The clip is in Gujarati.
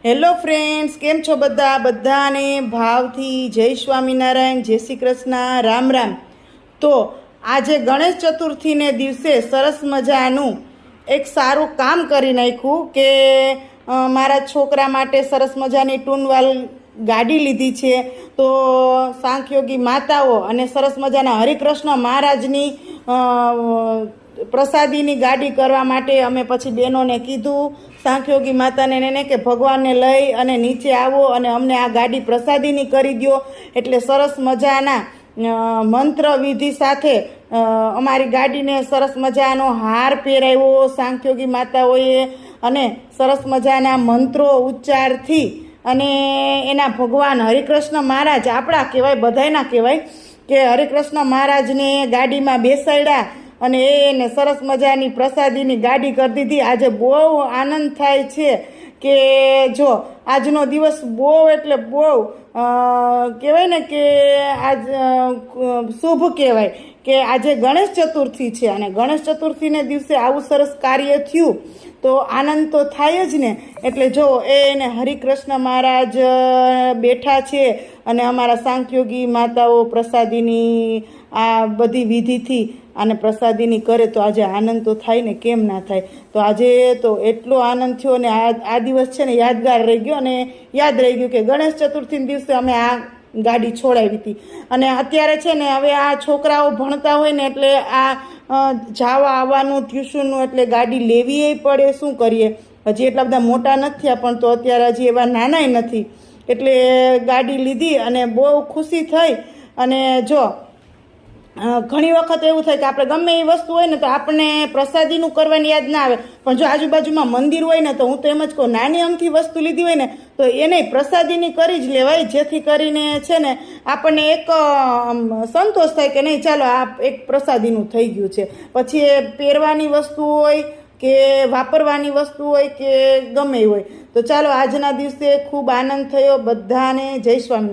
હેલો ફ્રેન્ડ્સ, કેમ છો બધાને ભાવથી જય સ્વામિનારાયણ, જય શ્રી કૃષ્ણ, રામ રામ. તો આજે ગણેશ ચતુર્થીને દિવસે સરસ મજાનું એક સારું કામ કરી નાખ્યું કે મારા છોકરા માટે સરસ મજાની ટૂનવાલ ગાડી લીધી છે. તો સાંખ્યોગી માતાઓ અને સરસ મજાના હરિકૃષ્ણ મહારાજની પ્રસાદીની ગાડી કરવા માટે અમે પછી બહેનોને કીધું, સાંખ્યોગી માતાને એને કે ભગવાનને લઈ અને નીચે આવો અને અમને આ ગાડી પ્રસાદીની કરી દો. એટલે સરસ મજાના મંત્ર વિધિ સાથે અમારી ગાડીને સરસ મજાનો હાર પહેરાવ્યો સાંખ્યોગી માતાઓએ, અને સરસ મજાના મંત્રો ઉચ્ચારથી અને એના ભગવાન હરિકૃષ્ણ મહારાજ, આપણા કહેવાય, બધાયના કહેવાય, કે હરિકૃષ્ણ મહારાજને ગાડીમાં બેસાડ્યા અને એને સરસ મજાની પ્રસાદીની ગાડી કરી દીધી. આજે બહુ આનંદ થાય છે કે જો આજનો દિવસ બહુ એટલે બહુ કહેવાય ને કે આજ શુભ કહેવાય કે આજે ગણેશ ચતુર્થી છે, અને ગણેશ ચતુર્થીને દિવસે આવું સરસ કાર્ય થયું તો આનંદ તો થાય જ ને. એટલે જો એને હરિકૃષ્ણ મહારાજ બેઠા છે અને અમારા સાંખ્યોગી માતાઓ પ્રસાદીની આ બધી વિધિથી અને પ્રસાદીની કરે તો આજે આનંદ તો થાય ને, કેમ ના થાય. તો આજે તો એટલો આનંદ થયો ને આ દિવસ છે ને યાદગાર રહી ગયો, અને યાદ રહી ગયું કે ગણેશ ચતુર્થીના દિવસે અમે આ ગાડી છોડાવી હતી. અને અત્યારે છે ને હવે આ છોકરાઓ ભણતા હોય ને એટલે આ જવા આવવાનું ટ્યુશનનું, એટલે ગાડી લેવી પડે. શું કરીએ, હજી એટલા બધા મોટા નથી થયા પણ તો અત્યારે હજી એવા નાનાય નથી, એટલે ગાડી લીધી અને બહુ ખુશી થઈ. અને જો ઘણી વખત એવું થાય કે આપણે ગમે એ વસ્તુ હોય ને તો આપણને પ્રસાદીનું કરવાની યાદ ના આવે, પણ જો આજુબાજુમાં મંદિર હોય ને તો હું તો એમ જ કહું, નાની અમથી વસ્તુ લીધી હોય ને તો એને પ્રસાદીની કરી જ લેવાય, જેથી કરીને છે ને આપણને એક સંતોષ થાય કે નહીં, ચાલો આ એક પ્રસાદીનું થઈ ગયું છે. પછી એ પહેરવાની વસ્તુ હોય કે વાપરવાની વસ્તુ હોય કે ગમે હોય, તો ચાલો આજના દિવસે ખૂબ આનંદ થયો બધાને. જય સ્વામિનારાયણ.